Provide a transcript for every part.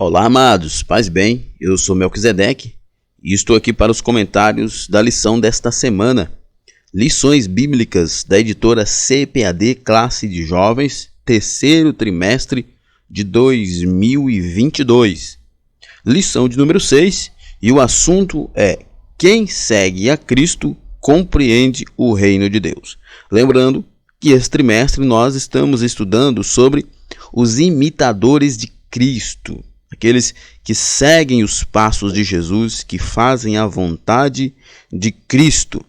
Olá, amados, paz bem, eu sou Melquisedeque e estou aqui para os comentários da lição desta semana. Lições bíblicas da editora CPAD Classe de Jovens, terceiro trimestre de 2022. Lição de número 6 e o assunto é: quem segue a Cristo compreende o reino de Deus. Lembrando que esse trimestre nós estamos estudando sobre os imitadores de Cristo. Aqueles que seguem os passos de Jesus, que fazem a vontade de Cristo.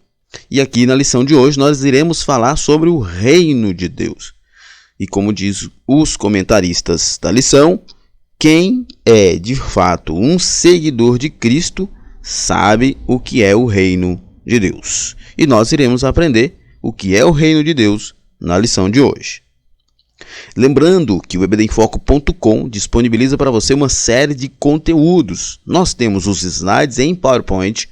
E aqui na lição de hoje nós iremos falar sobre o reino de Deus. E como diz os comentaristas da lição, quem é de fato um seguidor de Cristo sabe o que é o reino de Deus. E nós iremos aprender o que é o reino de Deus na lição de hoje. Lembrando que o ebdenfoco.com disponibiliza para você uma série de conteúdos. Nós temos os slides em PowerPoint,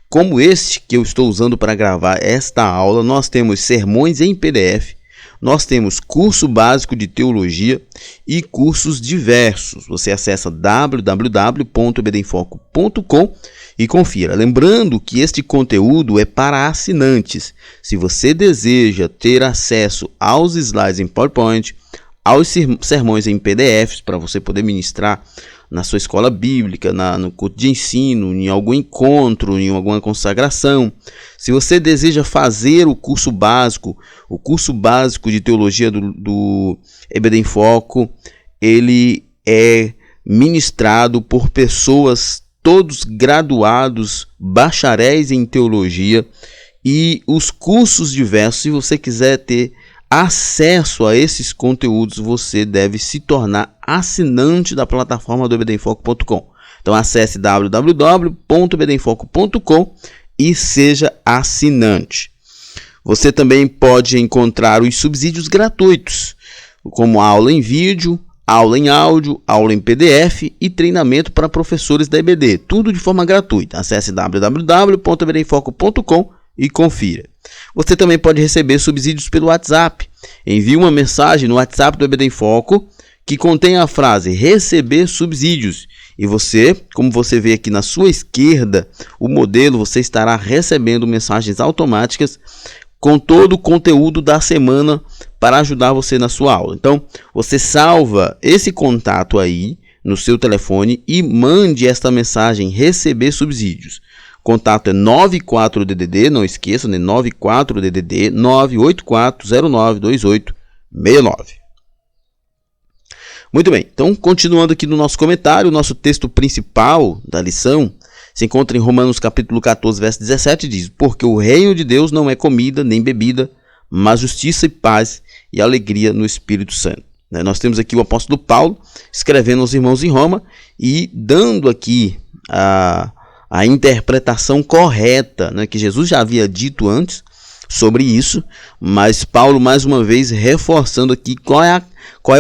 como este que eu estou usando para gravar esta aula. Nós temos sermões em PDF, nós temos curso básico de teologia e cursos diversos. Você acessa www.ebdenfoco.com e confira. Lembrando que este conteúdo é para assinantes. Se você deseja ter acesso aos slides em PowerPoint, aos sermões em PDFs, para você poder ministrar na sua escola bíblica, no curso de ensino, em algum encontro, em alguma consagração. Se você deseja fazer o curso básico de teologia do EBD em Foco, ele é ministrado por pessoas todos graduados, bacharéis em teologia, e os cursos diversos. Se você quiser ter acesso a esses conteúdos, você deve se tornar assinante da plataforma do ebdenfoco.com. Então acesse www.ebdenfoco.com e seja assinante. Você também pode encontrar os subsídios gratuitos, como aula em vídeo, aula em áudio, aula em PDF e treinamento para professores da EBD. Tudo de forma gratuita. Acesse www.ebdenfoco.com e confira. Você também pode receber subsídios pelo WhatsApp. Envie uma mensagem no WhatsApp do EBD em Foco que contém a frase receber subsídios. E você, como você vê aqui na sua esquerda, o modelo, você estará recebendo mensagens automáticas com todo o conteúdo da semana para ajudar você na sua aula. Então, você salva esse contato aí no seu telefone e mande esta mensagem receber subsídios. Contato é 94DDD, não esqueça, né? 94DDD 984092869. Muito bem, então continuando aqui no nosso comentário, o nosso texto principal da lição se encontra em Romanos capítulo 14, verso 17, diz: porque o reino de Deus não é comida nem bebida, mas justiça e paz e alegria no Espírito Santo. Nós temos aqui o apóstolo Paulo escrevendo aos irmãos em Roma e dando aqui a interpretação correta, que Jesus já havia dito antes sobre isso, mas Paulo mais uma vez reforçando aqui qual é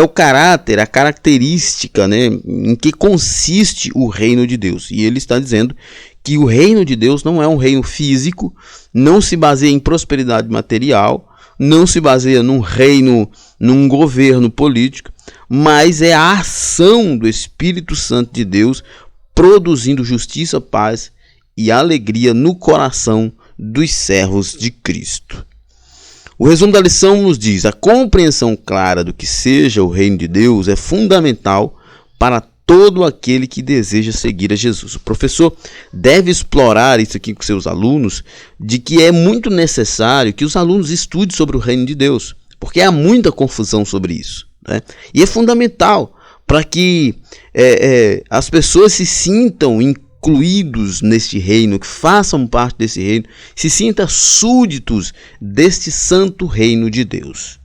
o caráter, a característica, em que consiste o reino de Deus. E ele está dizendo que o reino de Deus não é um reino físico, não se baseia em prosperidade material, não se baseia num reino, num governo político, mas é a ação do Espírito Santo de Deus produzindo justiça, paz e alegria no coração dos servos de Cristo. O resumo da lição nos diz: a compreensão clara do que seja o reino de Deus é fundamental para todo aquele que deseja seguir a Jesus. O professor deve explorar isso aqui com seus alunos, de que é muito necessário que os alunos estudem sobre o reino de Deus, porque há muita confusão sobre isso, E é fundamental para que as pessoas se sintam incluídos neste reino, que façam parte desse reino, se sintam súditos deste santo reino de Deus.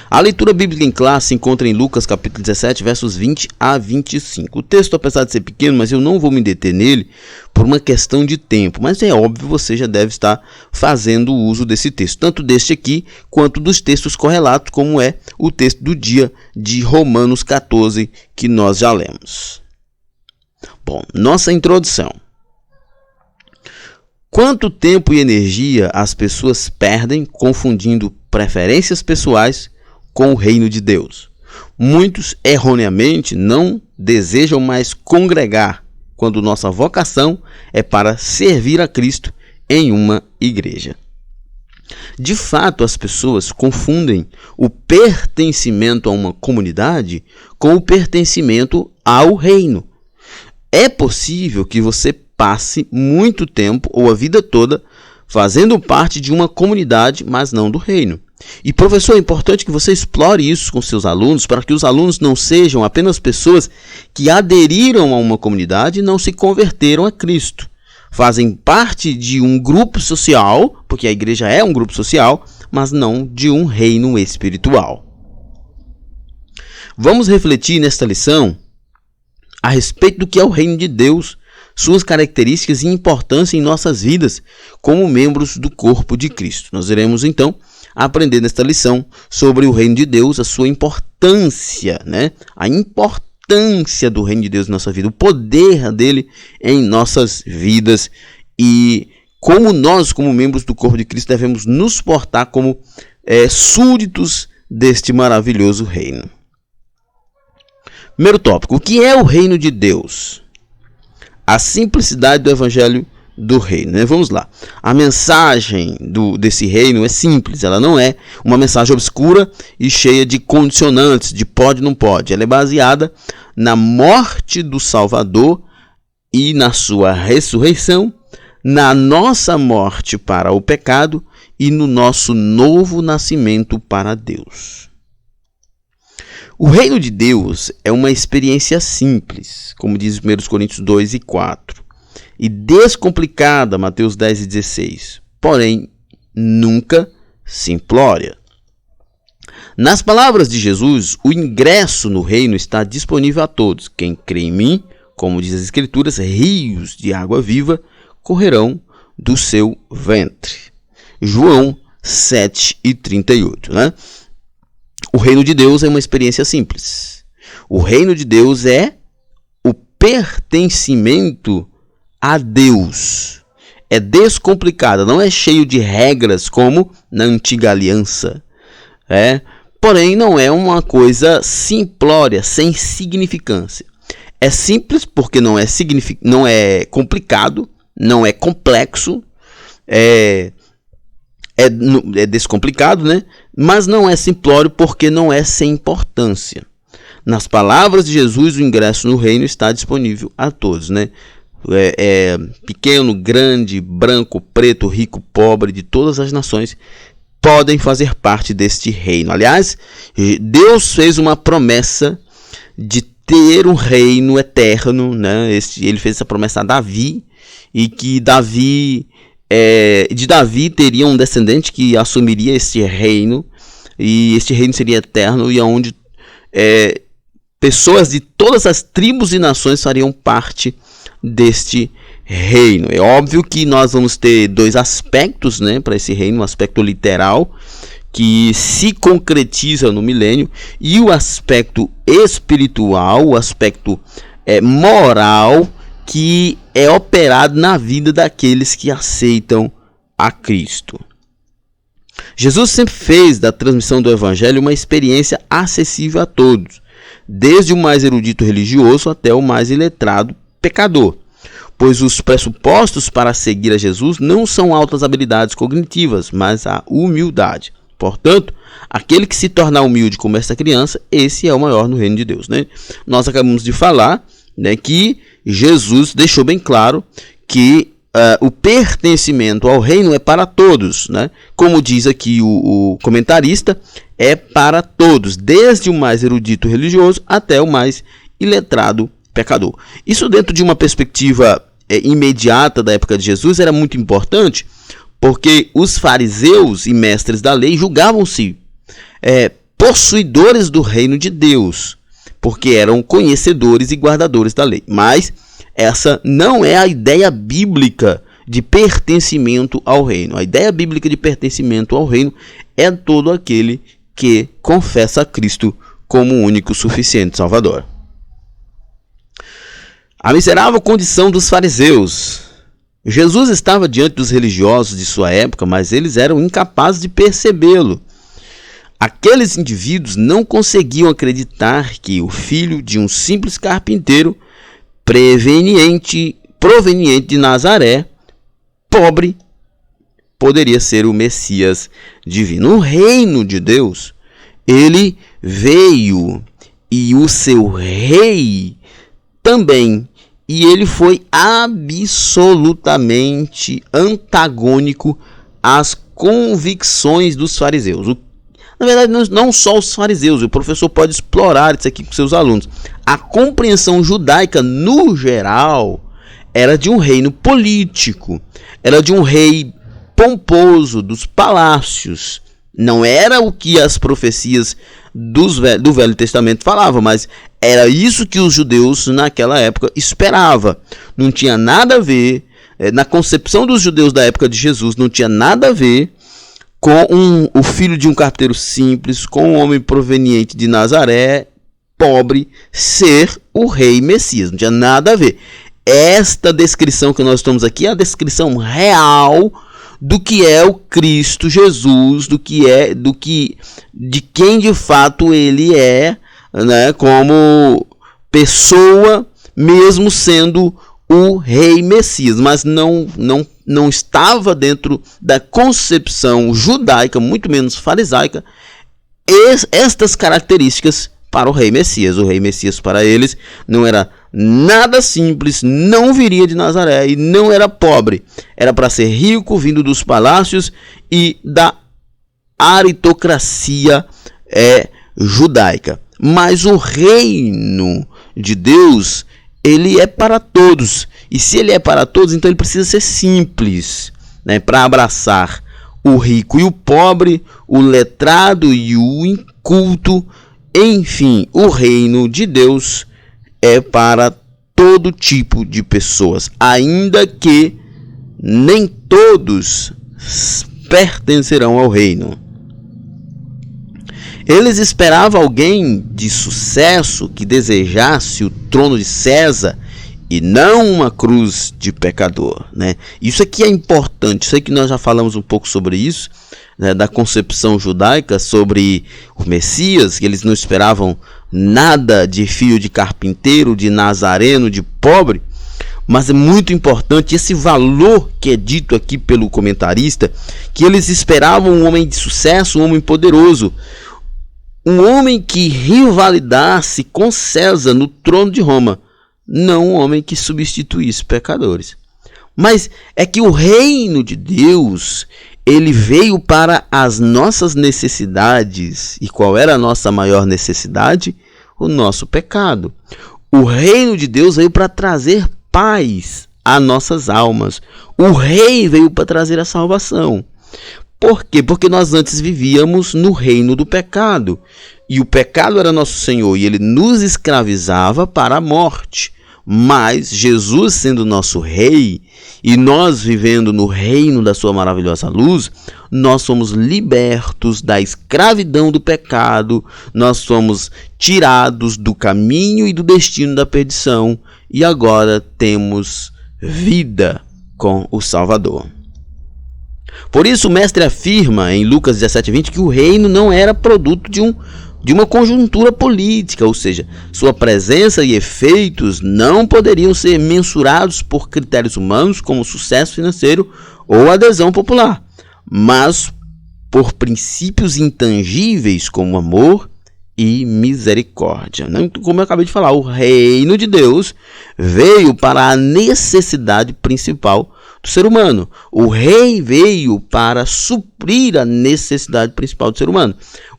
A leitura bíblica em classe se encontra em Lucas capítulo 17, versos 20 a 25. O texto, apesar de ser pequeno, mas eu não vou me deter nele por uma questão de tempo, mas é óbvio, você já deve estar fazendo uso desse texto, tanto deste aqui, quanto dos textos correlatos, como é o texto do dia de Romanos 14, que nós já lemos. Bom, nossa introdução. Quanto tempo e energia as pessoas perdem confundindo preferências pessoais com o reino de Deus? Muitos, erroneamente, não desejam mais congregar, quando nossa vocação é para servir a Cristo em uma igreja. De fato, as pessoas confundem o pertencimento a uma comunidade com o pertencimento ao reino. É possível que você passe muito tempo ou a vida toda fazendo parte de uma comunidade, mas não do reino. E, professor, é importante que você explore isso com seus alunos, para que os alunos não sejam apenas pessoas que aderiram a uma comunidade e não se converteram a Cristo. Fazem parte de um grupo social, porque a igreja é um grupo social, mas não de um reino espiritual. Vamos refletir nesta lição a respeito do que é o reino de Deus, suas características e importância em nossas vidas como membros do corpo de Cristo. Nós iremos então aprender nesta lição sobre o reino de Deus, a sua importância, a importância do reino de Deus na nossa vida, o poder dele em nossas vidas e como nós, como membros do corpo de Cristo, devemos nos portar como súditos deste maravilhoso reino. Primeiro tópico, o que é o reino de Deus? A simplicidade do evangelho do reino. Vamos lá. A mensagem desse reino é simples, ela não é uma mensagem obscura e cheia de condicionantes, de pode ou não pode. Ela é baseada na morte do Salvador e na sua ressurreição, na nossa morte para o pecado e no nosso novo nascimento para Deus. O reino de Deus é uma experiência simples, como diz 1 Coríntios 2 e 4, e descomplicada, Mateus 10 e 16, porém nunca simplória. Nas palavras de Jesus, o ingresso no reino está disponível a todos. Quem crê em mim, como diz as Escrituras, rios de água viva correrão do seu ventre. João 7 e 38, O reino de Deus é uma experiência simples. O reino de Deus é o pertencimento a Deus. É descomplicado, não é cheio de regras como na antiga aliança. Porém, não é uma coisa simplória, sem significância. É simples porque não é complicado, não é complexo, é descomplicado, mas não é simplório porque não é sem importância. Nas palavras de Jesus, o ingresso no reino está disponível a todos, pequeno, grande, branco, preto, rico, pobre, de todas as nações podem fazer parte deste reino. Aliás, Deus fez uma promessa de ter um reino eterno, ele fez essa promessa a Davi, e que de Davi teria um descendente que assumiria este reino, e este reino seria eterno, e onde pessoas de todas as tribos e nações fariam parte deste reino. É óbvio que nós vamos ter dois aspectos para esse reino, um aspecto literal, que se concretiza no milênio, e o aspecto espiritual, o aspecto moral, que é operado na vida daqueles que aceitam a Cristo. Jesus sempre fez da transmissão do Evangelho uma experiência acessível a todos, desde o mais erudito religioso até o mais iletrado pecador, pois os pressupostos para seguir a Jesus não são altas habilidades cognitivas, mas a humildade. Portanto, aquele que se tornar humilde como esta criança, esse é o maior no reino de Deus. Nós acabamos de falar que Jesus deixou bem claro que o pertencimento ao reino é para todos, Como diz aqui o comentarista, é para todos, desde o mais erudito religioso até o mais iletrado pecador. Isso, dentro de uma perspectiva imediata da época de Jesus, era muito importante, porque os fariseus e mestres da lei julgavam-se possuidores do reino de Deus, porque eram conhecedores e guardadores da lei. Mas essa não é a ideia bíblica de pertencimento ao reino. A ideia bíblica de pertencimento ao reino é todo aquele que confessa a Cristo como o único suficiente Salvador. A miserável condição dos fariseus. Jesus estava diante dos religiosos de sua época, mas eles eram incapazes de percebê-lo. Aqueles indivíduos não conseguiam acreditar que o filho de um simples carpinteiro proveniente de Nazaré, pobre, poderia ser o Messias divino. O reino de Deus, ele veio, e o seu rei também, e ele foi absolutamente antagônico às convicções dos fariseus. Na verdade, não só os fariseus, o professor pode explorar isso aqui com seus alunos. A compreensão judaica, no geral, era de um reino político, era de um rei pomposo, dos palácios. Não era o que as profecias do Velho Testamento falavam, mas era isso que os judeus naquela época esperavam. Não tinha nada a ver, na concepção dos judeus da época de Jesus, não tinha nada a ver com o filho de um carpinteiro simples, com um homem proveniente de Nazaré, pobre, ser o rei Messias. Não tinha nada a ver. Esta descrição que nós estamos aqui é a descrição real do que é o Cristo Jesus, de quem de fato ele é, né, como pessoa, mesmo sendo o rei Messias, mas não estava dentro da concepção judaica, muito menos farisaica, estas características para o rei Messias. O rei Messias para eles não era nada simples, não viria de Nazaré e não era pobre. Era para ser rico, vindo dos palácios e da aristocracia judaica. Mas o reino de Deus, ele é para todos. E se ele é para todos, então ele precisa ser simples, né, para abraçar o rico e o pobre, o letrado e o inculto. Enfim, o reino de Deus é para todo tipo de pessoas, ainda que nem todos pertencerão ao reino. Eles esperavam alguém de sucesso que desejasse o trono de César e não uma cruz de pecador, né? Isso aqui é importante. Sei que nós já falamos um pouco sobre isso, né, da concepção judaica sobre o Messias, que eles não esperavam nada de filho de carpinteiro, de nazareno, de pobre. Mas é muito importante esse valor que é dito aqui pelo comentarista, que eles esperavam um homem de sucesso, um homem poderoso, um homem que rivalizasse com César no trono de Roma, não um homem que substituísse pecadores. Mas é que o reino de Deus, ele veio para as nossas necessidades. E qual era a nossa maior necessidade? O nosso pecado. O reino de Deus veio para trazer paz a nossas almas. O rei veio para trazer a salvação. Por quê? Porque nós antes vivíamos no reino do pecado. E o pecado era nosso Senhor e ele nos escravizava para a morte. Mas Jesus, sendo nosso rei, e nós vivendo no reino da sua maravilhosa luz, nós somos libertos da escravidão do pecado, nós somos tirados do caminho e do destino da perdição, e agora temos vida com o Salvador. Por isso o mestre afirma em Lucas 17:20 que o reino não era produto de uma conjuntura política, ou seja, sua presença e efeitos não poderiam ser mensurados por critérios humanos como sucesso financeiro ou adesão popular, mas por princípios intangíveis como amor e misericórdia. Como eu acabei de falar, o reino de Deus veio para a necessidade principal do ser humano. O rei veio para suprir a necessidade principal do ser humano.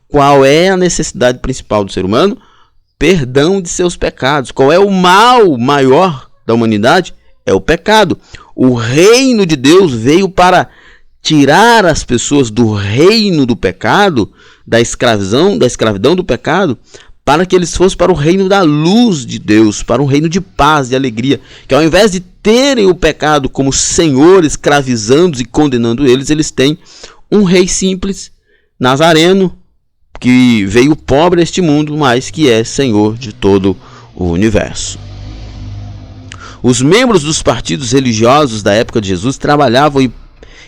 Qual é a necessidade principal do ser humano? Perdão de seus pecados. Qual é o mal maior da humanidade? É o pecado. O reino de Deus veio para tirar as pessoas do reino do pecado, da escravidão do pecado, para que eles fossem para o reino da luz de Deus, para um reino de paz e alegria, que ao invés de terem o pecado como senhor, escravizando e condenando eles, eles têm um rei simples, nazareno, que veio pobre a este mundo, mas que é Senhor de todo o universo. Os membros dos partidos religiosos da época de Jesus trabalhavam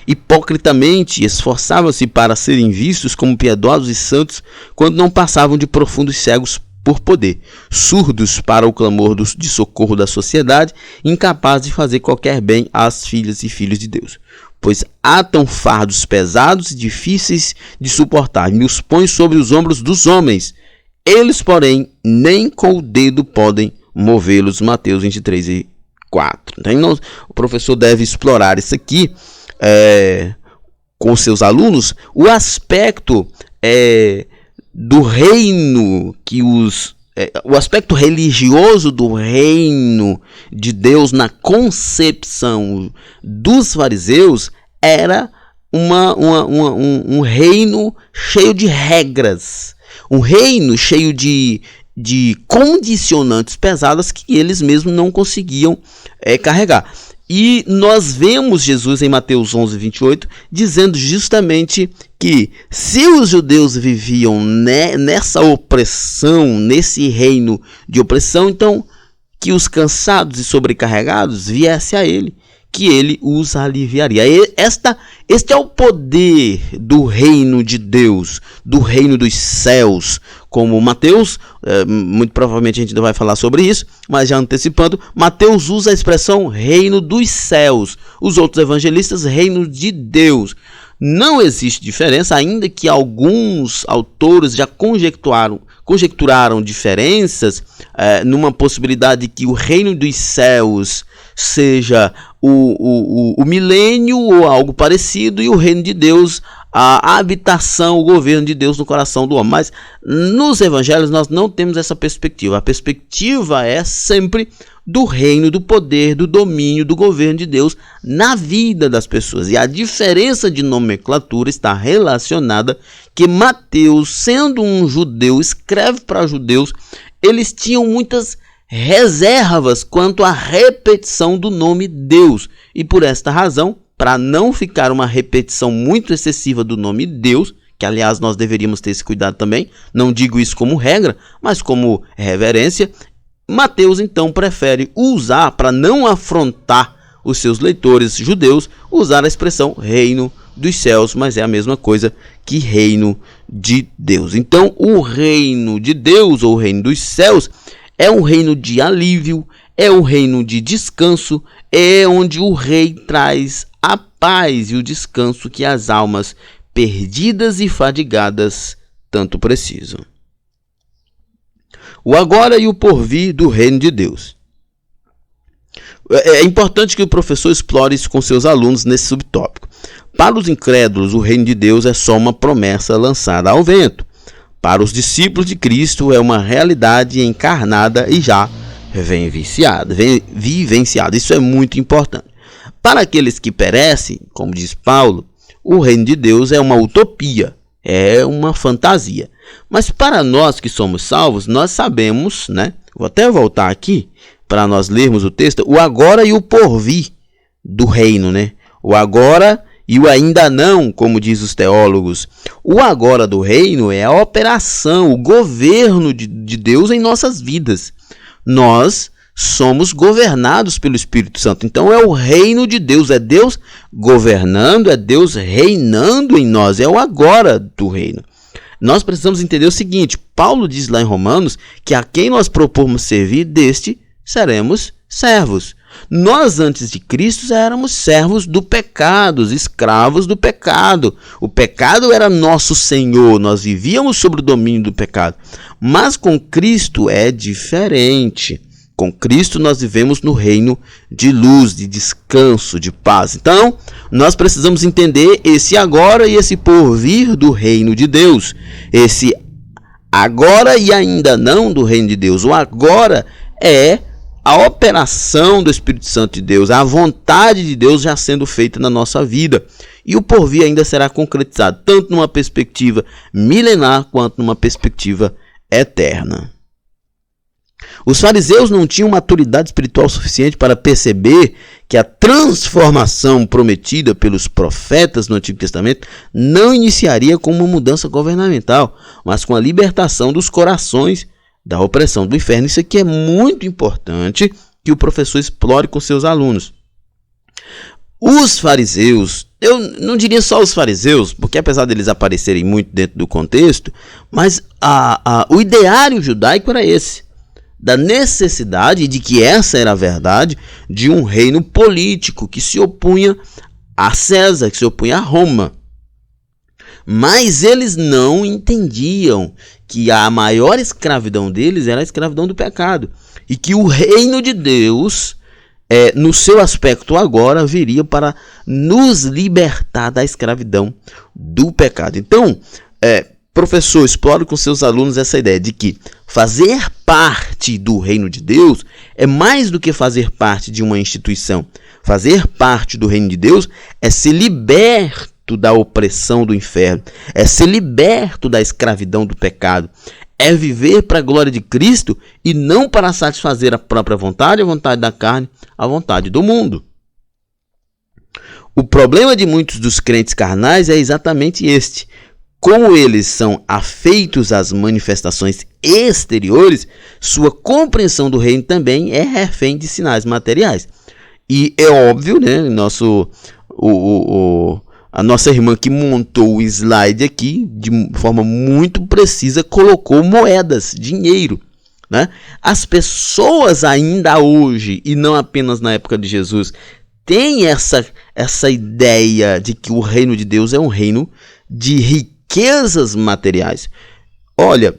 hipocritamente esforçavam-se para serem vistos como piedosos e santos quando não passavam de profundos cegos por poder, surdos para o clamor de socorro da sociedade, incapazes de fazer qualquer bem às filhas e filhos de Deus. Pois atam fardos pesados e difíceis de suportar, e os põem sobre os ombros dos homens. Eles, porém, nem com o dedo podem movê-los. Mateus 23:4. Então, o professor deve explorar isso aqui com seus alunos, o aspecto do reino o aspecto religioso do reino de Deus na concepção dos fariseus era um reino cheio de regras, um reino cheio de condicionantes pesadas que eles mesmos não conseguiam carregar. E nós vemos Jesus em Mateus 11:28 dizendo justamente que se os judeus viviam nessa opressão, nesse reino de opressão, então que os cansados e sobrecarregados viessem a ele, que ele os aliviaria. Este é o poder do reino de Deus, do reino dos céus, como Mateus, muito provavelmente a gente ainda vai falar sobre isso, mas já antecipando, Mateus usa a expressão reino dos céus, os outros evangelistas reino de Deus. Não existe diferença, ainda que alguns autores já conjecturaram diferenças numa possibilidade de que o reino dos céus seja o milênio ou algo parecido, e o reino de Deus, a habitação, o governo de Deus no coração do homem. Mas nos evangelhos nós não temos essa perspectiva. A perspectiva é sempre do reino, do poder, do domínio, do governo de Deus na vida das pessoas. E a diferença de nomenclatura está relacionada que Mateus, sendo um judeu, escreve para judeus, eles tinham muitas reservas quanto à repetição do nome Deus. E por esta razão, para não ficar uma repetição muito excessiva do nome Deus, que aliás nós deveríamos ter esse cuidado também, não digo isso como regra, mas como reverência, Mateus então prefere usar, para não afrontar os seus leitores judeus, usar a expressão reino dos céus, mas é a mesma coisa que reino de Deus. Então o reino de Deus, ou o reino dos céus, é um reino de alívio, é um reino de descanso, é onde o rei traz a paz e o descanso que as almas perdidas e fadigadas tanto precisam. O agora e o porvir do reino de Deus. É importante que o professor explore isso com seus alunos nesse subtópico. Para os incrédulos, o reino de Deus é só uma promessa lançada ao vento. Para os discípulos de Cristo é uma realidade encarnada e já vivenciada. Isso é muito importante. Para aqueles que perecem, como diz Paulo, o reino de Deus é uma utopia, é uma fantasia. Mas para nós que somos salvos, nós sabemos, né? Vou até voltar aqui para nós lermos o texto, o agora e o porvir do reino, né? O agora e o ainda não, como diz os teólogos. O agora do reino é a operação, o governo de Deus em nossas vidas. Nós somos governados pelo Espírito Santo. Então é o reino de Deus, é Deus governando, é Deus reinando em nós, é o agora do reino. Nós precisamos entender o seguinte, Paulo diz lá em Romanos que a quem nós propormos servir, deste seremos servos. Nós, antes de Cristo, éramos servos do pecado, escravos do pecado. O pecado era nosso senhor, nós vivíamos sob o domínio do pecado. Mas com Cristo é diferente. Com Cristo nós vivemos no reino de luz, de descanso, de paz. Então, nós precisamos entender esse agora e esse porvir do reino de Deus. Esse agora e ainda não do reino de Deus. O agora é a operação do Espírito Santo de Deus, a vontade de Deus já sendo feita na nossa vida. E o porvir ainda será concretizado, tanto numa perspectiva milenar, quanto numa perspectiva eterna. Os fariseus não tinham maturidade espiritual suficiente para perceber que a transformação prometida pelos profetas no Antigo Testamento não iniciaria com uma mudança governamental, mas com a libertação dos corações da opressão do inferno. Isso aqui é muito importante que o professor explore com seus alunos. Os fariseus, eu não diria só os fariseus, porque apesar deles aparecerem muito dentro do contexto, mas o ideário judaico era esse, da necessidade de que essa era a verdade de um reino político que se opunha a César, que se opunha a Roma. Mas eles não entendiam que a maior escravidão deles era a escravidão do pecado. E que o reino de Deus, no seu aspecto agora, viria para nos libertar da escravidão do pecado. Então, professor, explore com seus alunos essa ideia de que fazer parte do reino de Deus é mais do que fazer parte de uma instituição. Fazer parte do reino de Deus é ser liberto da opressão do inferno, é ser liberto da escravidão do pecado, é viver para a glória de Cristo e não para satisfazer a própria vontade, a vontade da carne, a vontade do mundo. O problema de muitos dos crentes carnais é exatamente este. Como eles são afeitos às manifestações exteriores, sua compreensão do reino também é refém de sinais materiais. E é óbvio, né, a nossa irmã que montou o slide aqui, de forma muito precisa, colocou moedas, dinheiro, né? As pessoas ainda hoje, e não apenas na época de Jesus, têm essa ideia de que o reino de Deus é um reino de riquezas materiais. Olha,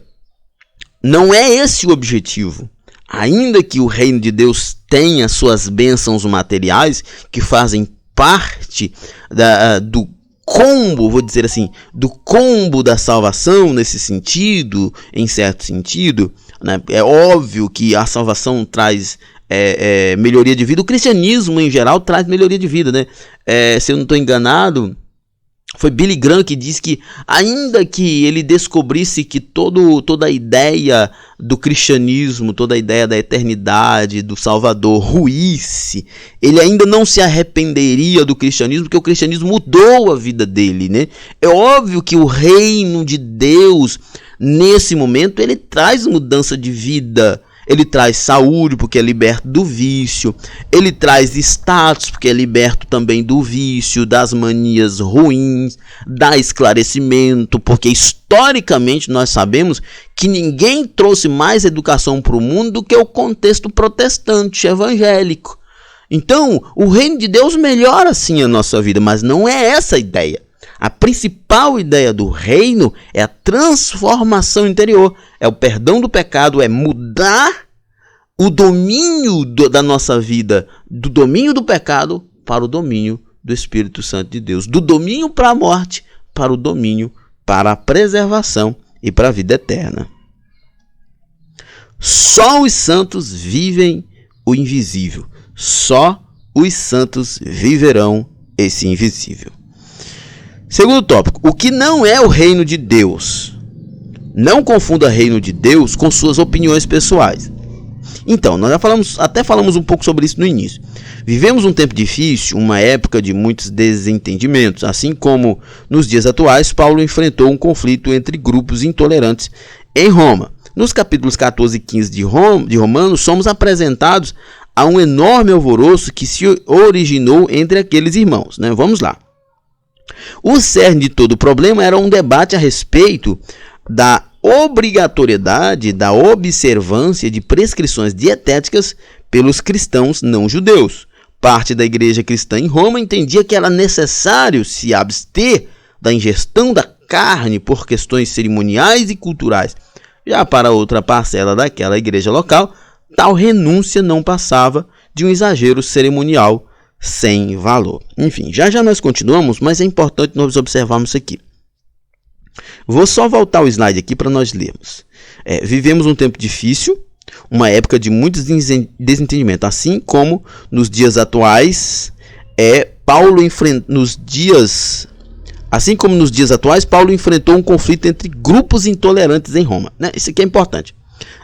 não é esse o objetivo. Ainda que o reino de Deus tenha suas bênçãos materiais, que fazem parte do combo, vou dizer assim, do combo da salvação nesse sentido, em certo sentido, né? É óbvio que a salvação traz melhoria de vida. O cristianismo em geral traz melhoria de vida, né? Se eu não estou enganado, foi Billy Graham que disse que ainda que ele descobrisse que toda a ideia do cristianismo, toda a ideia da eternidade, do Salvador ruísse, ele ainda não se arrependeria do cristianismo, porque o cristianismo mudou a vida dele, né? É óbvio que o reino de Deus, nesse momento, ele traz mudança de vida. Ele traz saúde, porque é liberto do vício. Ele traz status, porque é liberto também do vício, das manias ruins, dá esclarecimento, porque historicamente nós sabemos que ninguém trouxe mais educação para o mundo do que o contexto protestante, evangélico. Então, o reino de Deus melhora sim a nossa vida, mas não é essa a ideia. A principal ideia do reino é a transformação interior, é o perdão do pecado, é mudar o domínio da nossa vida, do domínio do pecado para o domínio do Espírito Santo de Deus, do domínio para a morte para o domínio para a preservação e para a vida eterna. Só os santos vivem o invisível, só os santos viverão esse invisível. Segundo tópico, o que não é o reino de Deus? Não confunda reino de Deus com suas opiniões pessoais. Então, nós já falamos um pouco sobre isso no início. Vivemos um tempo difícil, uma época de muitos desentendimentos. Assim como nos dias atuais, Paulo enfrentou um conflito entre grupos intolerantes em Roma. Nos capítulos 14 e 15 de Romanos, somos apresentados a um enorme alvoroço que se originou entre aqueles irmãos, né? Vamos lá. O cerne de todo o problema era um debate a respeito da obrigatoriedade da observância de prescrições dietéticas pelos cristãos não judeus. Parte da igreja cristã em Roma entendia que era necessário se abster da ingestão da carne por questões cerimoniais e culturais. Já para outra parcela daquela igreja local, tal renúncia não passava de um exagero cerimonial sem valor. Enfim, já nós continuamos, mas é importante nós observarmos isso aqui. Vou só voltar o slide aqui para nós lermos. Vivemos um tempo difícil, uma época de muitos desentendimentos, assim como nos dias atuais, Paulo enfrentou um conflito entre grupos intolerantes em Roma. Né? Isso aqui é importante.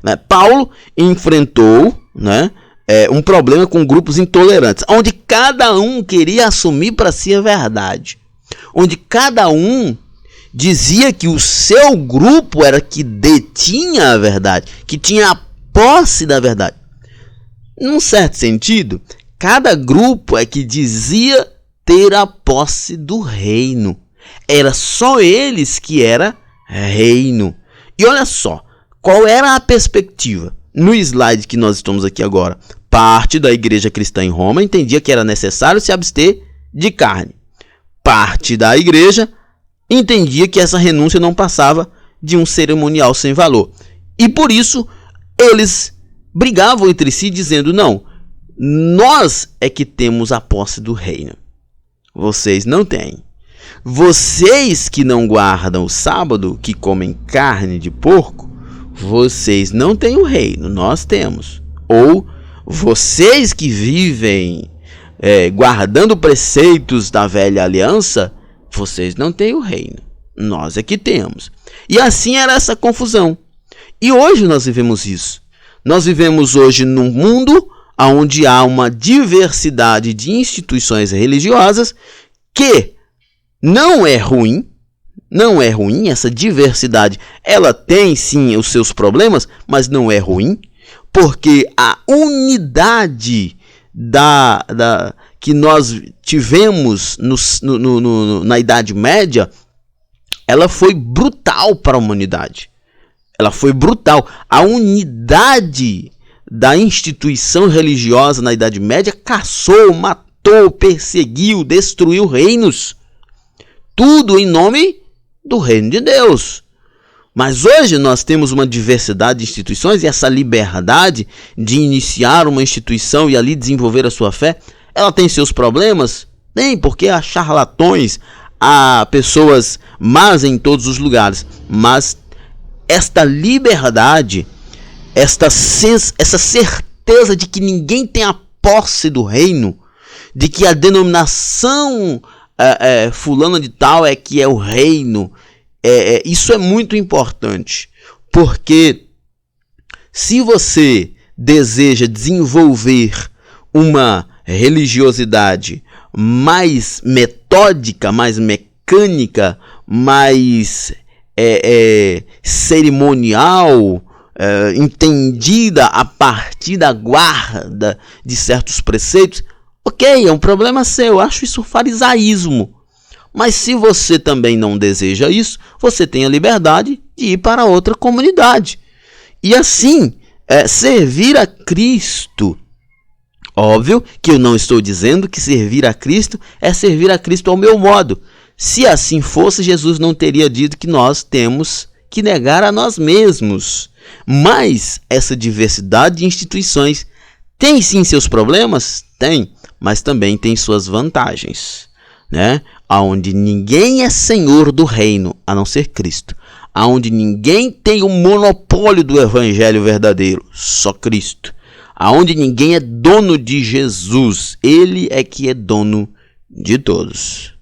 Né? Paulo enfrentou, né, um problema com grupos intolerantes, onde cada um queria assumir para si a verdade, onde cada um dizia que o seu grupo era que detinha a verdade, que tinha a posse da verdade. Num certo sentido, cada grupo é que dizia ter a posse do reino. Era só eles que era reino. E olha só, qual era a perspectiva? No slide que nós estamos aqui agora, parte da igreja cristã em Roma entendia que era necessário se abster de carne. Parte da igreja entendia que essa renúncia não passava de um cerimonial sem valor. E por isso eles brigavam entre si dizendo, não, nós é que temos a posse do reino. Vocês não têm. Vocês que não guardam o sábado, que comem carne de porco, vocês não têm o reino, nós temos. Ou vocês que vivem guardando preceitos da velha aliança, vocês não têm o reino, nós é que temos. E assim era essa confusão. E hoje nós vivemos isso. Nós vivemos hoje num mundo onde há uma diversidade de instituições religiosas que não é ruim, essa diversidade, ela tem sim os seus problemas, mas não é ruim, porque a unidade que nós tivemos na Idade Média, ela foi brutal para a humanidade. Ela foi brutal. A unidade da instituição religiosa na Idade Média caçou, matou, perseguiu, destruiu reinos. Tudo em nome do reino de Deus. Mas hoje nós temos uma diversidade de instituições e essa liberdade de iniciar uma instituição e ali desenvolver a sua fé, ela tem seus problemas? Tem, porque há charlatões, há pessoas más em todos os lugares. Mas esta liberdade, essa certeza de que ninguém tem a posse do reino, de que a denominação fulano de tal é que é o reino, isso é muito importante, porque se você deseja desenvolver uma religiosidade mais metódica, mais mecânica, mais cerimonial, entendida a partir da guarda de certos preceitos, ok, é um problema seu, eu acho isso farisaísmo. Mas se você também não deseja isso, você tem a liberdade de ir para outra comunidade. E assim, servir a Cristo. Óbvio que eu não estou dizendo que servir a Cristo é servir a Cristo ao meu modo. Se assim fosse, Jesus não teria dito que nós temos que negar a nós mesmos. Mas essa diversidade de instituições tem sim seus problemas? Tem, mas também tem suas vantagens, né? Aonde ninguém é senhor do reino, a não ser Cristo. Aonde ninguém tem o monopólio do evangelho verdadeiro, só Cristo. Aonde ninguém é dono de Jesus, ele é que é dono de todos.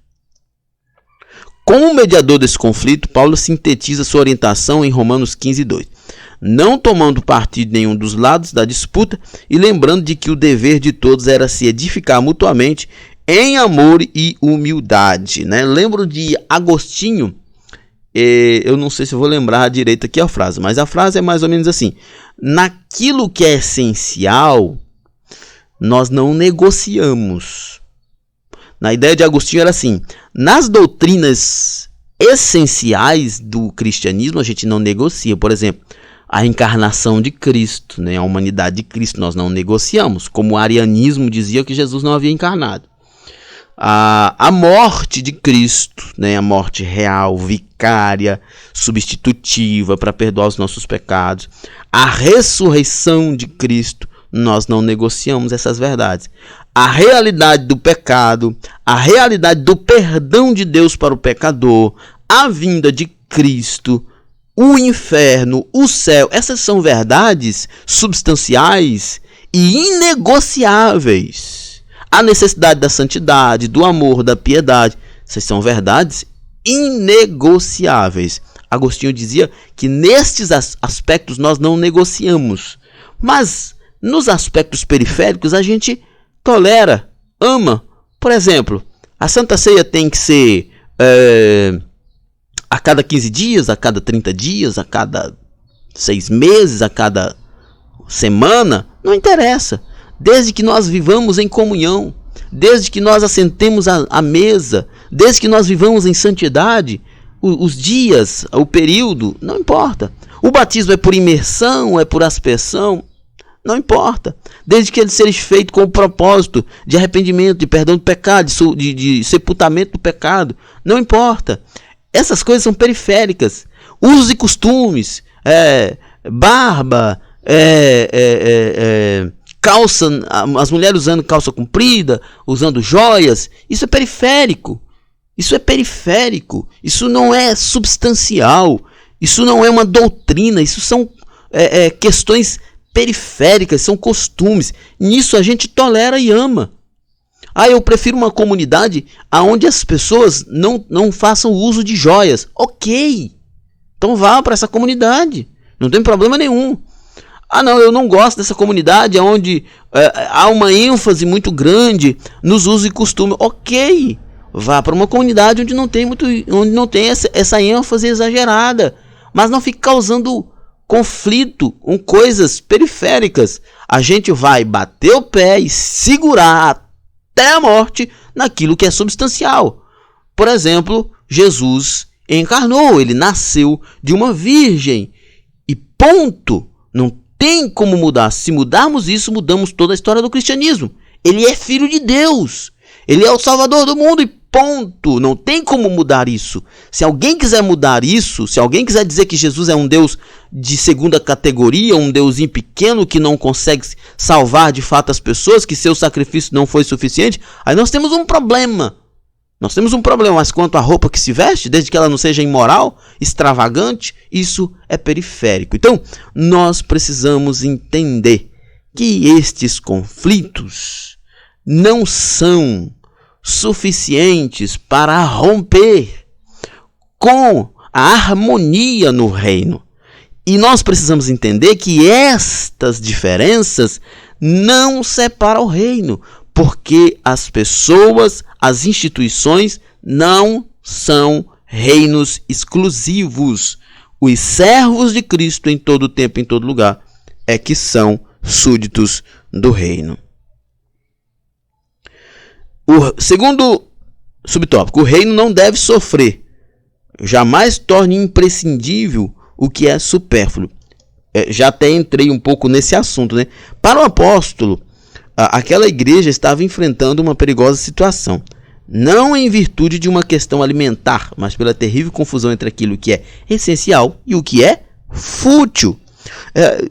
Como mediador desse conflito, Paulo sintetiza sua orientação em Romanos 15:2. Não tomando partido de nenhum dos lados da disputa e lembrando de que o dever de todos era se edificar mutuamente em amor e humildade, né? Lembro de Agostinho, eu não sei se eu vou lembrar direito aqui a frase, mas a frase é mais ou menos assim: naquilo que é essencial, nós não negociamos. Na ideia de Agostinho era assim: nas doutrinas essenciais do cristianismo a gente não negocia. Por exemplo, a reencarnação de Cristo, né? A humanidade de Cristo, nós não negociamos, como o arianismo dizia que Jesus não havia encarnado. A morte de Cristo, né? A morte real, vicária, substitutiva para perdoar os nossos pecados. A ressurreição de Cristo, nós não negociamos essas verdades. A realidade do pecado, a realidade do perdão de Deus para o pecador, a vinda de Cristo, o inferno, o céu, essas são verdades substanciais e inegociáveis. A necessidade da santidade, do amor, da piedade, essas são verdades inegociáveis. Agostinho dizia que nestes aspectos nós não negociamos, mas nos aspectos periféricos a gente tolera, ama. Por exemplo, a Santa Ceia tem que ser a cada 15 dias, a cada 30 dias, a cada 6 meses, a cada semana, não interessa. Desde que nós vivamos em comunhão, desde que nós assentemos à mesa, desde que nós vivamos em santidade, os dias, o período, não importa. O batismo é por imersão, é por aspersão, não importa. Desde que ele seja feito com o propósito de arrependimento, de perdão do pecado, de sepultamento do pecado, não importa. Essas coisas são periféricas. Usos e costumes, barba, calça, as mulheres usando calça comprida, usando joias, isso é periférico. Isso é periférico, isso não é substancial, isso não é uma doutrina, isso são questões periféricas, são costumes. Nisso a gente tolera e ama. Eu prefiro uma comunidade onde as pessoas não façam uso de joias. Ok, então vá para essa comunidade, não tem problema nenhum. Não, eu não gosto dessa comunidade onde há uma ênfase muito grande nos usos e costumes. Ok, vá para uma comunidade onde não tem essa ênfase exagerada, mas não fique causando conflito com coisas periféricas. A gente vai bater o pé e segurar até a morte naquilo que é substancial. Por exemplo, Jesus encarnou, ele nasceu de uma virgem e ponto. Não tem como mudar. Se mudarmos isso, mudamos toda a história do cristianismo. Ele é filho de Deus, ele é o salvador do mundo e ponto. Não tem como mudar isso. Se alguém quiser mudar isso, se alguém quiser dizer que Jesus é um Deus de segunda categoria, um deusinho pequeno que não consegue salvar de fato as pessoas, que seu sacrifício não foi suficiente, aí nós temos um problema. Nós temos um problema, mas quanto à roupa que se veste, desde que ela não seja imoral, extravagante, isso é periférico. Então, nós precisamos entender que estes conflitos não são suficientes para romper com a harmonia no reino. E nós precisamos entender que estas diferenças não separam o reino, porque as pessoas, as instituições não são reinos exclusivos. Os servos de Cristo em todo tempo, em todo lugar, é que são súditos do reino. O segundo subtópico, o reino não deve sofrer. Jamais torne imprescindível o que é supérfluo. Já até entrei um pouco nesse assunto, né? Para o apóstolo, aquela igreja estava enfrentando uma perigosa situação. Não em virtude de uma questão alimentar, mas pela terrível confusão entre aquilo que é essencial e o que é fútil.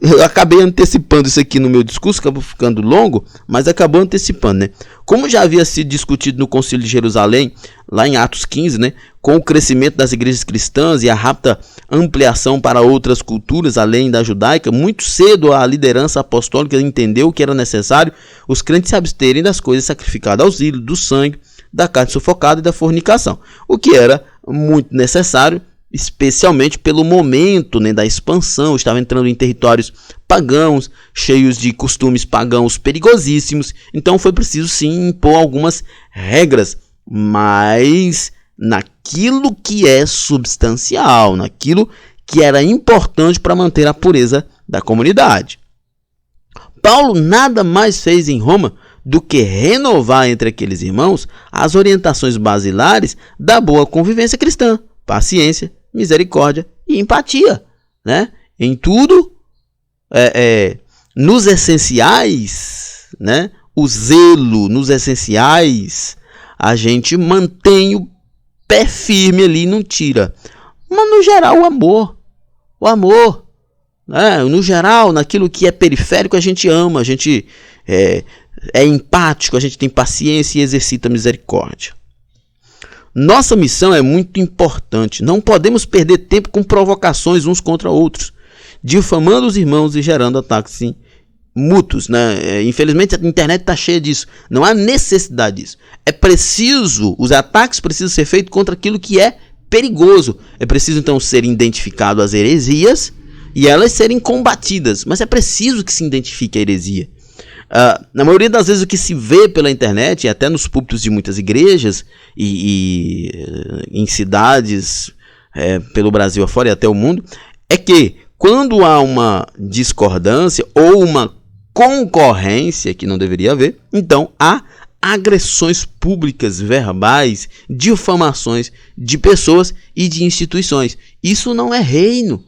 Eu acabei antecipando isso aqui no meu discurso, acabou ficando longo, mas acabou antecipando, né? Como já havia sido discutido no Concílio de Jerusalém, lá em Atos 15, né? Com o crescimento das igrejas cristãs e a rápida ampliação para outras culturas além da judaica, muito cedo a liderança apostólica entendeu que era necessário os crentes se absterem das coisas sacrificadas aos ídolos, do sangue, da carne sufocada e da fornicação, o que era muito necessário, especialmente pelo momento, né, da expansão. Estava entrando em territórios pagãos, cheios de costumes pagãos perigosíssimos, então foi preciso sim impor algumas regras, mas naquilo que é substancial, naquilo que era importante para manter a pureza da comunidade. Paulo nada mais fez em Roma do que renovar entre aqueles irmãos as orientações basilares da boa convivência cristã: paciência, misericórdia e empatia, né? Em tudo, nos essenciais, né? O zelo nos essenciais, a gente mantém o pé firme ali e não tira. Mas no geral o amor, né? No geral, naquilo que é periférico a gente ama, a gente é empático, a gente tem paciência e exercita a misericórdia. Nossa missão é muito importante. Não podemos perder tempo com provocações uns contra outros, difamando os irmãos e gerando ataques mútuos, né? Infelizmente a internet está cheia disso. Não há necessidade disso. É preciso, os ataques precisam ser feitos contra aquilo que é perigoso. É preciso então ser identificado as heresias e elas serem combatidas. Mas é preciso que se identifique a heresia. Na maioria das vezes o que se vê pela internet, e até nos púlpitos de muitas igrejas e em cidades pelo Brasil afora e até o mundo, é que quando há uma discordância ou uma concorrência que não deveria haver, então há agressões públicas, verbais, difamações de pessoas e de instituições. Isso não é reino.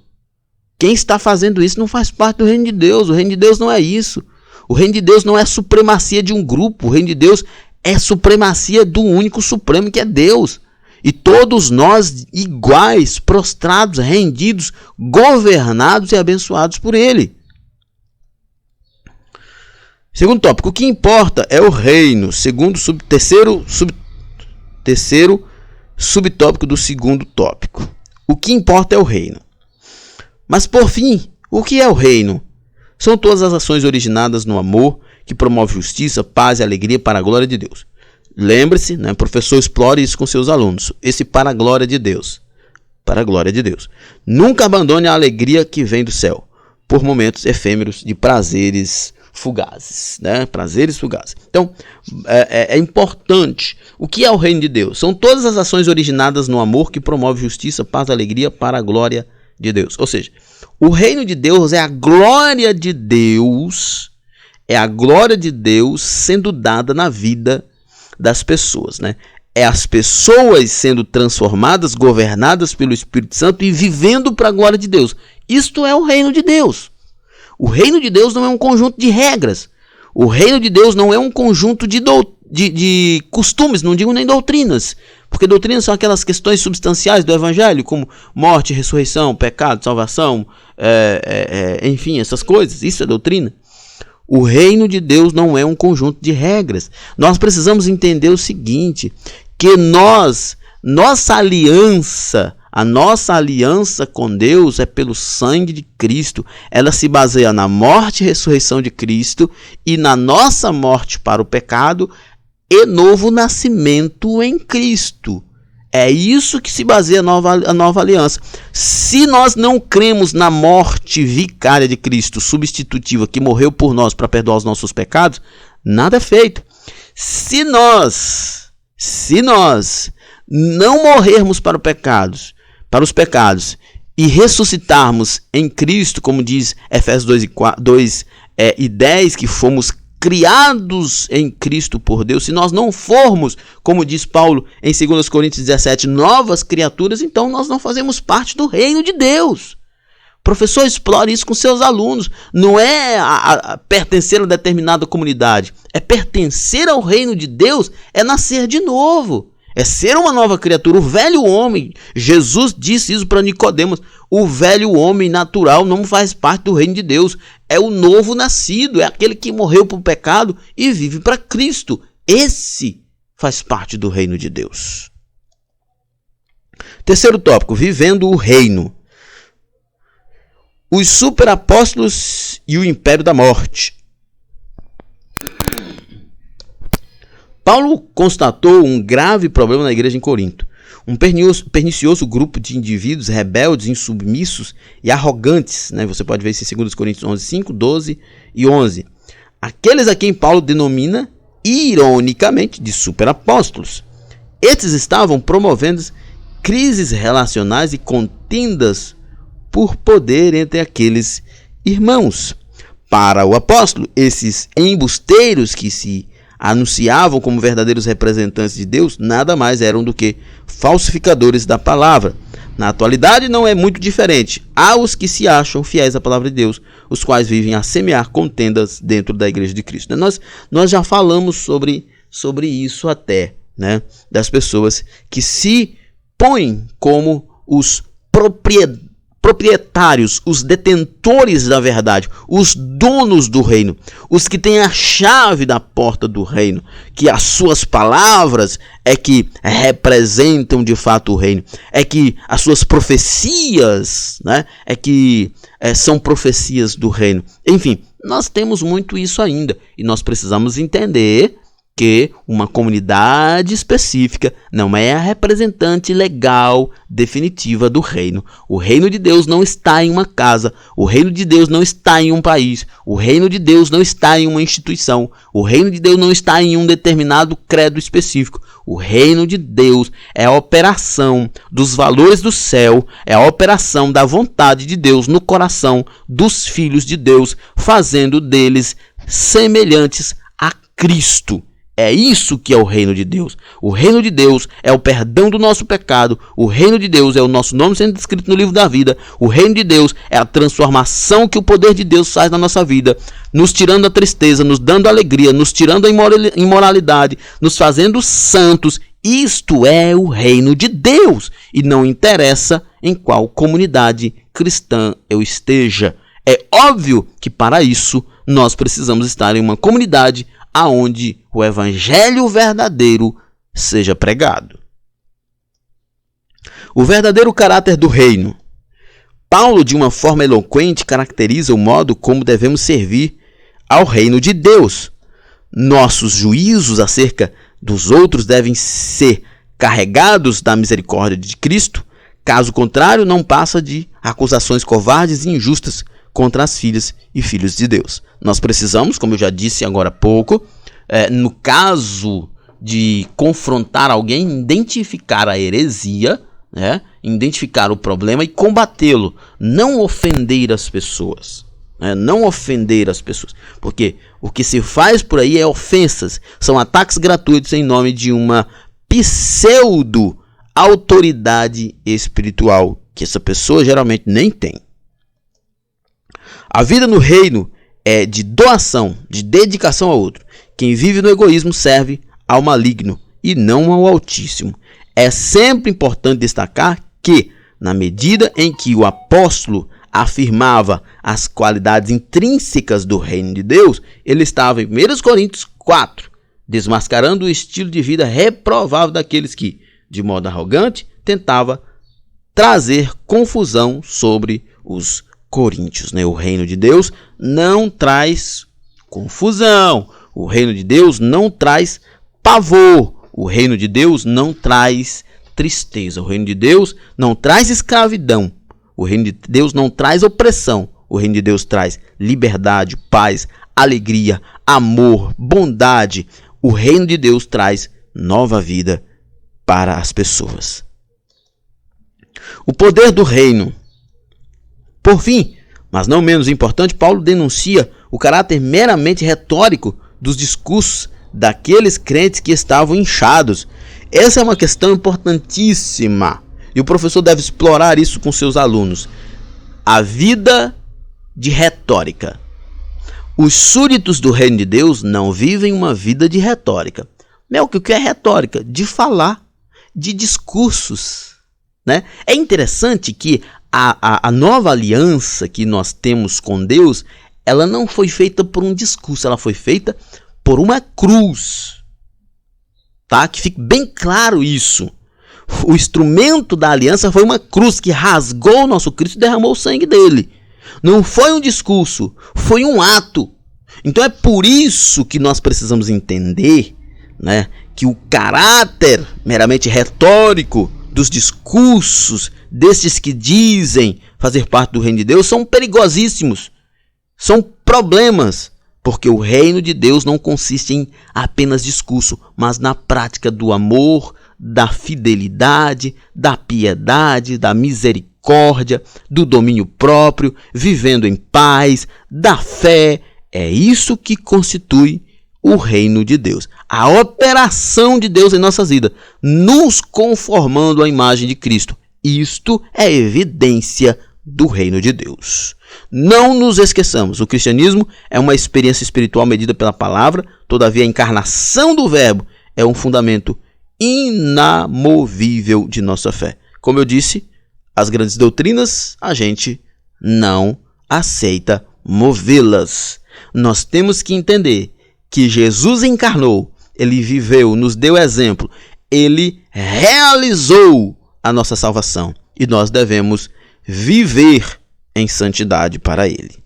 Quem está fazendo isso não faz parte do reino de Deus. O reino de Deus não é isso. O reino de Deus não é supremacia de um grupo. O reino de Deus é supremacia do único supremo, que é Deus. E todos nós iguais, prostrados, rendidos, governados e abençoados por Ele. Segundo tópico, o que importa é o reino. Terceiro subtópico do segundo tópico. O que importa é o reino. Mas por fim, o que é o reino? São todas as ações originadas no amor, que promove justiça, paz e alegria para a glória de Deus. Lembre-se, né, professor, explore isso com seus alunos. Esse para a glória de Deus. Para a glória de Deus. Nunca abandone a alegria que vem do céu, por momentos efêmeros de prazeres fugazes, né? Prazeres fugazes. Então, é importante. O que é o reino de Deus? São todas as ações originadas no amor que promove justiça, paz e alegria para a glória de Deus. Ou seja, o reino de Deus é a glória de Deus, sendo dada na vida das pessoas, né? É as pessoas sendo transformadas, governadas pelo Espírito Santo e vivendo para a glória de Deus. Isto é o reino de Deus. O reino de Deus não é um conjunto de regras. O reino de Deus não é um conjunto de costumes, não digo nem doutrinas. Porque doutrinas são aquelas questões substanciais do evangelho, como morte, ressurreição, pecado, salvação, enfim, essas coisas. Isso é doutrina. O reino de Deus não é um conjunto de regras. Nós precisamos entender o seguinte, que nossa aliança com Deus é pelo sangue de Cristo. Ela se baseia na morte e ressurreição de Cristo e na nossa morte para o pecado e novo nascimento em Cristo. É isso que se baseia a nova aliança. Se nós não cremos na morte vicária de Cristo, substitutiva, que morreu por nós para perdoar os nossos pecados, nada é feito. Se nós não morrermos para os pecados e ressuscitarmos em Cristo, como diz Efésios 2 e 10, que fomos criados em Cristo por Deus, se nós não formos, como diz Paulo em 2 Coríntios 17, novas criaturas, então nós não fazemos parte do reino de Deus. Professor, explore isso com seus alunos. Não é pertencer a determinada comunidade, é pertencer ao reino de Deus, é nascer de novo. É ser uma nova criatura. O velho homem, Jesus disse isso para Nicodemos, o velho homem natural não faz parte do reino de Deus. É o novo nascido, é aquele que morreu para o pecado e vive para Cristo. Esse faz parte do reino de Deus. Terceiro tópico, vivendo o reino. Os superapóstolos e o império da morte. Paulo constatou um grave problema na igreja em Corinto. Um pernicioso grupo de indivíduos rebeldes, insubmissos e arrogantes. Né? Você pode ver isso em 2 Coríntios 11, 5, 12 e 11. Aqueles a quem Paulo denomina, ironicamente, de superapóstolos. Estes estavam promovendo crises relacionais e contendas por poder entre aqueles irmãos. Para o apóstolo, esses embusteiros que se anunciavam como verdadeiros representantes de Deus, nada mais eram do que falsificadores da palavra. Na atualidade não é muito diferente. Há os que se acham fiéis à palavra de Deus, os quais vivem a semear contendas dentro da igreja de Cristo. Nós já falamos sobre isso até, né? Das pessoas que se põem como os proprietários, os detentores da verdade, os donos do reino, os que têm a chave da porta do reino, que as suas palavras é que representam de fato o reino, é que as suas profecias, né, são profecias do reino. Enfim, nós temos muito isso ainda e nós precisamos entender que uma comunidade específica não é a representante legal definitiva do reino. O reino de Deus não está em uma casa, o reino de Deus não está em um país, o reino de Deus não está em uma instituição, o reino de Deus não está em um determinado credo específico. O reino de Deus é a operação dos valores do céu, é a operação da vontade de Deus no coração dos filhos de Deus, fazendo deles semelhantes a Cristo. É isso que é o reino de Deus. O reino de Deus é o perdão do nosso pecado. O reino de Deus é o nosso nome sendo escrito no livro da vida. O reino de Deus é a transformação que o poder de Deus faz na nossa vida, nos tirando a tristeza, nos dando alegria, nos tirando a imoralidade, nos fazendo santos. Isto é o reino de Deus. E não interessa em qual comunidade cristã eu esteja. É óbvio que para isso nós precisamos estar em uma comunidade aonde o evangelho verdadeiro seja pregado. O verdadeiro caráter do reino. Paulo, de uma forma eloquente, caracteriza o modo como devemos servir ao reino de Deus. Nossos juízos acerca dos outros devem ser carregados da misericórdia de Cristo. Caso contrário, não passa de acusações covardes e injustas contra as filhas e filhos de Deus. Nós precisamos, como eu já disse agora há pouco, no caso de confrontar alguém, identificar a heresia, identificar o problema e combatê-lo, não ofender as pessoas. Não ofender as pessoas, porque o que se faz por aí é ofensas, são ataques gratuitos em nome de uma pseudo-autoridade espiritual que essa pessoa geralmente nem tem. A vida no reino é de doação, de dedicação ao outro. Quem vive no egoísmo serve ao maligno e não ao Altíssimo. É sempre importante destacar que, na medida em que o apóstolo afirmava as qualidades intrínsecas do reino de Deus, ele estava em 1 Coríntios 4, desmascarando o estilo de vida reprovável daqueles que, de modo arrogante, tentava trazer confusão sobre os coríntios. O reino de Deus não traz confusão. O reino de Deus não traz pavor. O reino de Deus não traz tristeza. O reino de Deus não traz escravidão. O reino de Deus não traz opressão. O reino de Deus traz liberdade, paz, alegria, amor, bondade. O reino de Deus traz nova vida para as pessoas. O poder do reino. Por fim, mas não menos importante, Paulo denuncia o caráter meramente retórico dos discursos daqueles crentes que estavam inchados. Essa é uma questão importantíssima e o professor deve explorar isso com seus alunos. A vida de retórica. Os súditos do reino de Deus não vivem uma vida de retórica. O que é retórica? De falar, de discursos. É interessante que a nova aliança que nós temos com Deus, ela não foi feita por um discurso, ela foi feita por uma cruz. Que fique bem claro isso. O instrumento da aliança foi uma cruz que rasgou o nosso Cristo e derramou o sangue dele. Não foi um discurso, foi um ato. Então é por isso que nós precisamos entender, que o caráter meramente retórico dos discursos destes que dizem fazer parte do reino de Deus são perigosíssimos, são problemas, porque o reino de Deus não consiste em apenas discurso, mas na prática do amor, da fidelidade, da piedade, da misericórdia, do domínio próprio, vivendo em paz, da fé. É isso que constitui o reino de Deus, a operação de Deus em nossas vidas, nos conformando à imagem de Cristo. Isto é evidência do reino de Deus. Não nos esqueçamos, o cristianismo é uma experiência espiritual medida pela palavra, todavia a encarnação do verbo é um fundamento inamovível de nossa fé. Como eu disse, as grandes doutrinas a gente não aceita movê-las. Nós temos que entender que Jesus encarnou, ele viveu, nos deu exemplo, ele realizou a nossa salvação e nós devemos viver em santidade para ele.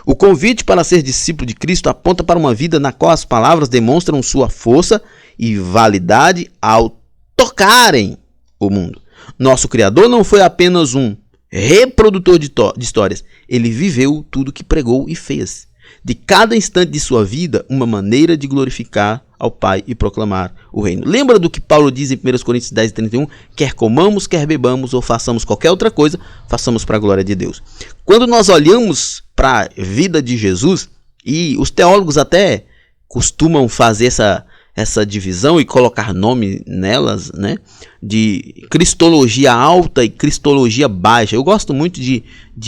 O convite para ser discípulo de Cristo aponta para uma vida na qual as palavras demonstram sua força e validade ao tocarem o mundo. Nosso Criador não foi apenas um reprodutor de histórias, ele viveu tudo que pregou e fez. De cada instante de sua vida, uma maneira de glorificar ao Pai e proclamar o reino. Lembra do que Paulo diz em 1 Coríntios 10:31? Quer comamos, quer bebamos ou façamos qualquer outra coisa, façamos para a glória de Deus. Quando nós olhamos para a vida de Jesus, e os teólogos até costumam fazer essa divisão e colocar nome nelas, né, de cristologia alta e cristologia baixa. Eu gosto muito de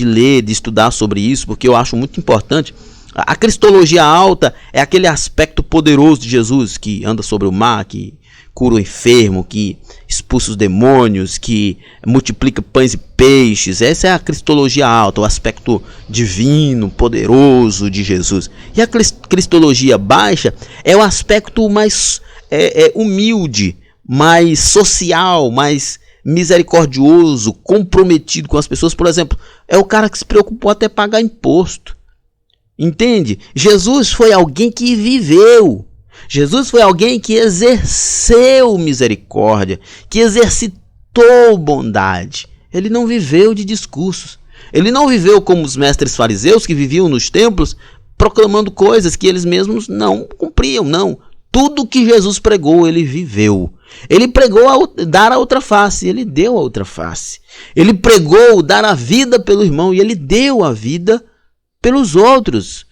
ler, de estudar sobre isso, porque eu acho muito importante. A cristologia alta é aquele aspecto poderoso de Jesus, que anda sobre o mar, que cura o enfermo, que expulsa os demônios, que multiplica pães e peixes. Essa é a cristologia alta, o aspecto divino, poderoso de Jesus. E a cristologia baixa é o aspecto mais humilde, mais social, mais misericordioso, comprometido com as pessoas. Por exemplo, é o cara que se preocupou até pagar imposto. Entende? Jesus foi alguém que viveu. Jesus foi alguém que exerceu misericórdia, que exercitou bondade. Ele não viveu de discursos. Ele não viveu como os mestres fariseus que viviam nos templos proclamando coisas que eles mesmos não cumpriam, não. Tudo que Jesus pregou, ele viveu. Ele pregou dar a outra face, ele deu a outra face. Ele pregou dar a vida pelo irmão e ele deu a vida pelos outros.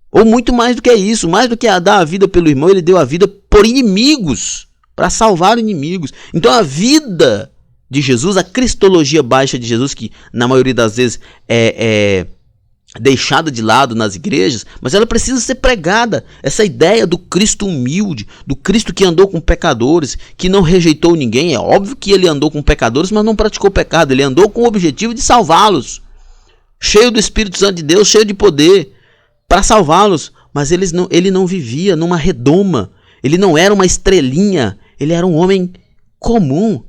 Ou muito mais do que isso, mais do que dar a vida pelo irmão, ele deu a vida por inimigos, para salvar inimigos. Então a vida de Jesus, a cristologia baixa de Jesus, que na maioria das vezes é deixada de lado nas igrejas, mas ela precisa ser pregada. Essa ideia do Cristo humilde, do Cristo que andou com pecadores, que não rejeitou ninguém. É óbvio que ele andou com pecadores, mas não praticou pecado. Ele andou com o objetivo de salvá-los, cheio do Espírito Santo de Deus, cheio de poder, para salvá-los. Mas ele não vivia numa redoma, ele não era uma estrelinha, ele era um homem comum.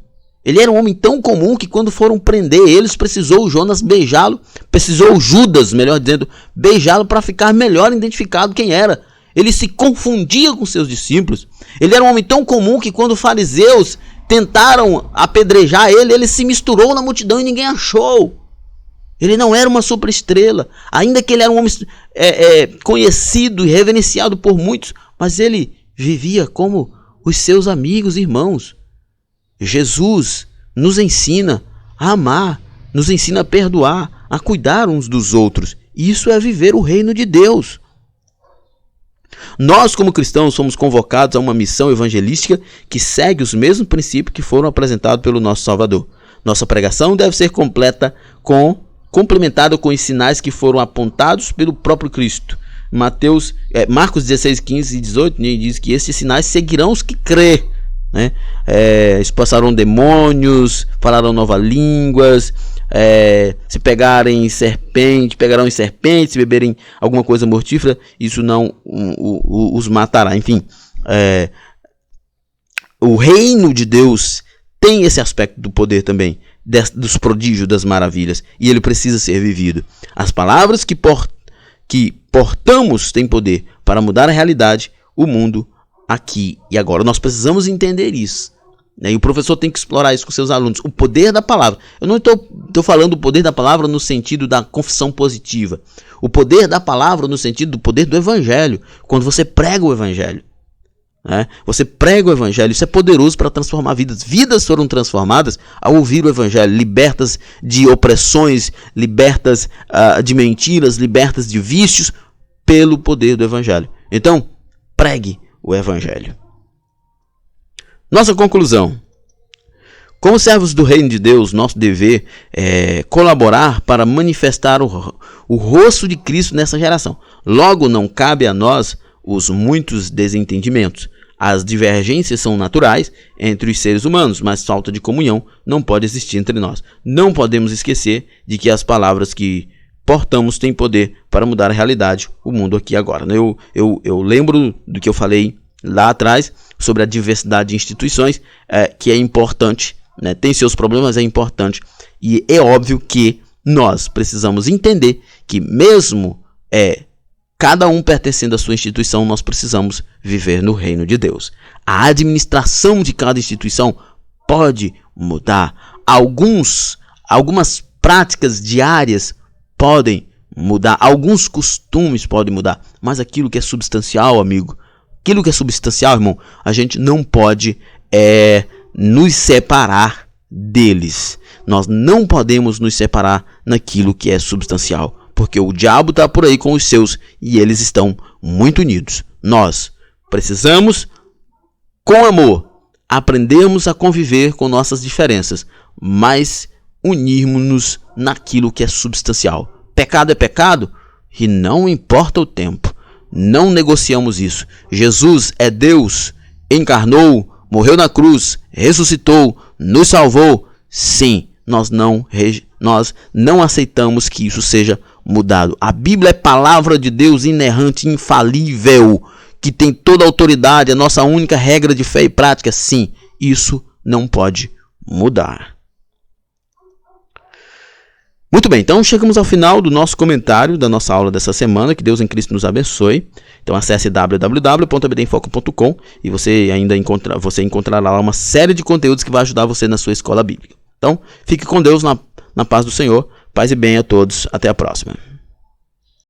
Ele era um homem tão comum que quando foram prender eles, precisou o Jonas beijá-lo, precisou o Judas, melhor dizendo, beijá-lo para ficar melhor identificado quem era. Ele se confundia com seus discípulos. Ele era um homem tão comum que quando os fariseus tentaram apedrejar ele, ele se misturou na multidão e ninguém achou. Ele não era uma superestrela, ainda que ele era um homem conhecido e reverenciado por muitos, mas ele vivia como os seus amigos e irmãos. Jesus nos ensina a amar, nos ensina a perdoar, a cuidar uns dos outros. Isso é viver o reino de Deus. Nós, como cristãos, somos convocados a uma missão evangelística que segue os mesmos princípios que foram apresentados pelo nosso Salvador. Nossa pregação deve ser complementada com os sinais que foram apontados pelo próprio Cristo. Marcos 16, 15 e 18 diz que esses sinais seguirão os que crê. Né? Expulsarão demônios, falarão novas línguas, se pegarem pegarão em serpentes, se beberem alguma coisa mortífera, isso não os matará. Enfim, o reino de Deus tem esse aspecto do poder também, dos prodígios, das maravilhas, e ele precisa ser vivido. As palavras que portamos têm poder para mudar a realidade, o mundo, aqui e agora. Nós precisamos entender isso, né? E o professor tem que explorar isso com seus alunos. O poder da palavra. Eu não estou falando do poder da palavra no sentido da confissão positiva. O poder da palavra no sentido do poder do evangelho. Quando você prega o evangelho, né? Você prega o evangelho. Isso é poderoso para transformar vidas. Vidas foram transformadas ao ouvir o evangelho. Libertas de opressões, libertas de mentiras, libertas de vícios pelo poder do evangelho. Então, pregue o evangelho. Nossa conclusão: como servos do reino de Deus, nosso dever é colaborar para manifestar o rosto de Cristo nessa geração. Logo, não cabe a nós os muitos desentendimentos. As divergências são naturais entre os seres humanos, mas falta de comunhão não pode existir entre nós. Não podemos esquecer de que as palavras que portamos têm poder para mudar a realidade, o mundo aqui e agora. Eu lembro do que eu falei lá atrás sobre a diversidade de instituições, que é importante, né? Tem seus problemas, é importante, e é óbvio que nós precisamos entender que mesmo cada um pertencendo à sua instituição, nós precisamos viver no reino de Deus. A administração de cada instituição pode mudar. Algumas práticas diárias podem mudar, alguns costumes podem mudar, mas aquilo que é substancial, amigo, aquilo que é substancial, irmão, a gente não pode nos separar deles. Nós não podemos nos separar naquilo que é substancial, porque o diabo está por aí com os seus e eles estão muito unidos. Nós, Precisamos, com amor, aprendermos a conviver com nossas diferenças, mas unirmos-nos naquilo que é substancial. Pecado é pecado e não importa o tempo. Não negociamos isso. Jesus é Deus, encarnou, morreu na cruz, ressuscitou, nos salvou. Sim, nós não aceitamos que isso seja mudado. A Bíblia é palavra de Deus inerrante, infalível, que tem toda a autoridade, a nossa única regra de fé e prática. Sim, isso não pode mudar. Muito bem, então chegamos ao final do nosso comentário, da nossa aula dessa semana. Que Deus em Cristo nos abençoe. Então acesse www.abdenfoco.com e você encontrará lá uma série de conteúdos que vai ajudar você na sua escola bíblica. Então, fique com Deus na paz do Senhor. Paz e bem a todos. Até a próxima.